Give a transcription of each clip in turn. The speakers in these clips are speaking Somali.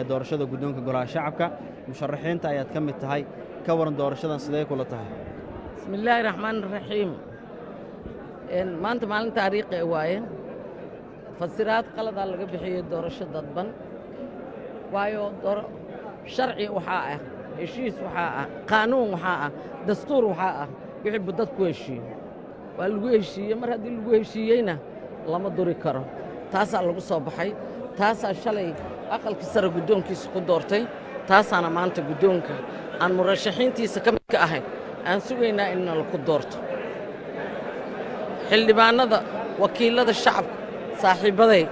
doorashada guddoonka golaha shacabka musharaxiinta ayaad ka mid tahay ka waran doorashadan sidee kula tahay bismillaahi raxmaani raxiim maanta maalin taariikhi waaye fasiraad qaladaa laga bixiyey doorasho dadban waayo sharci waxaa ah heshiis waxaa ah qaanuun waxaa ah dastuur waxaa ah wixii buu dadku heshiiyo waa lagu heshiiyey mar haddii lagu heshiiyeyna lama duri karo taasaa lagu soo baxay taasaa shalay aqalkii sare guddoonkiisa ku doortay taasaana maanta guddoonka aan murashaxiintiisa ka midka ahayn aan sugaynaa inna laku doorto xildhibaannada wakiillada shacabka saaxiibbaday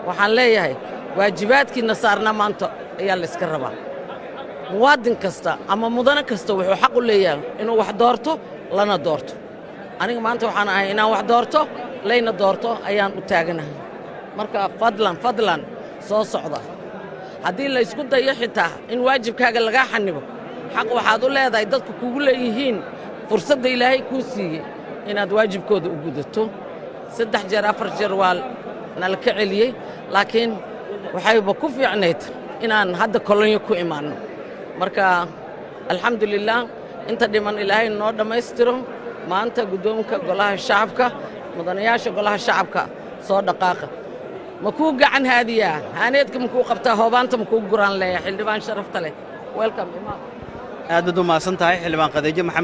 waxaan leeyahay waajibaadkiinna saarnaa maanta ayaa layska rabaa muwaadin kasta ama mudane kasta wuxuu xaq u leeyahay inuu wax doorto lana doorto aniga maanta waxaan ahay inaan wax doorto layna doorto ayaan u taaganahay marka fadlan soo socda haddii laysku dayo xitaa in waajibkaaga lagaa xanibo xaq waxaad u leedahay dadku kugu leeyihiin fursadda ilaahay kuu siiyey inaad waajibkooda u gudato 3 jeer 4 jeer waa nala ka celiyey laakiin waxayba ku fiicnayd inaan hadda kolonyo ku imaanno marka alxamdulillaah inta dhiman ilaahay noo dhammaystiro maanta guddoonka golaha shacabka mudanayaasha golaha shacabka soo dhaqaaqa ma kuu gacan haadiyaa haaneedka ma kuu qabtaa hoobaanta ma kuu guraan leeya xildhibaan sharafta leh welcome imaam aad baad u mahadsan tahay xildhibaan Khadiijo Maxamed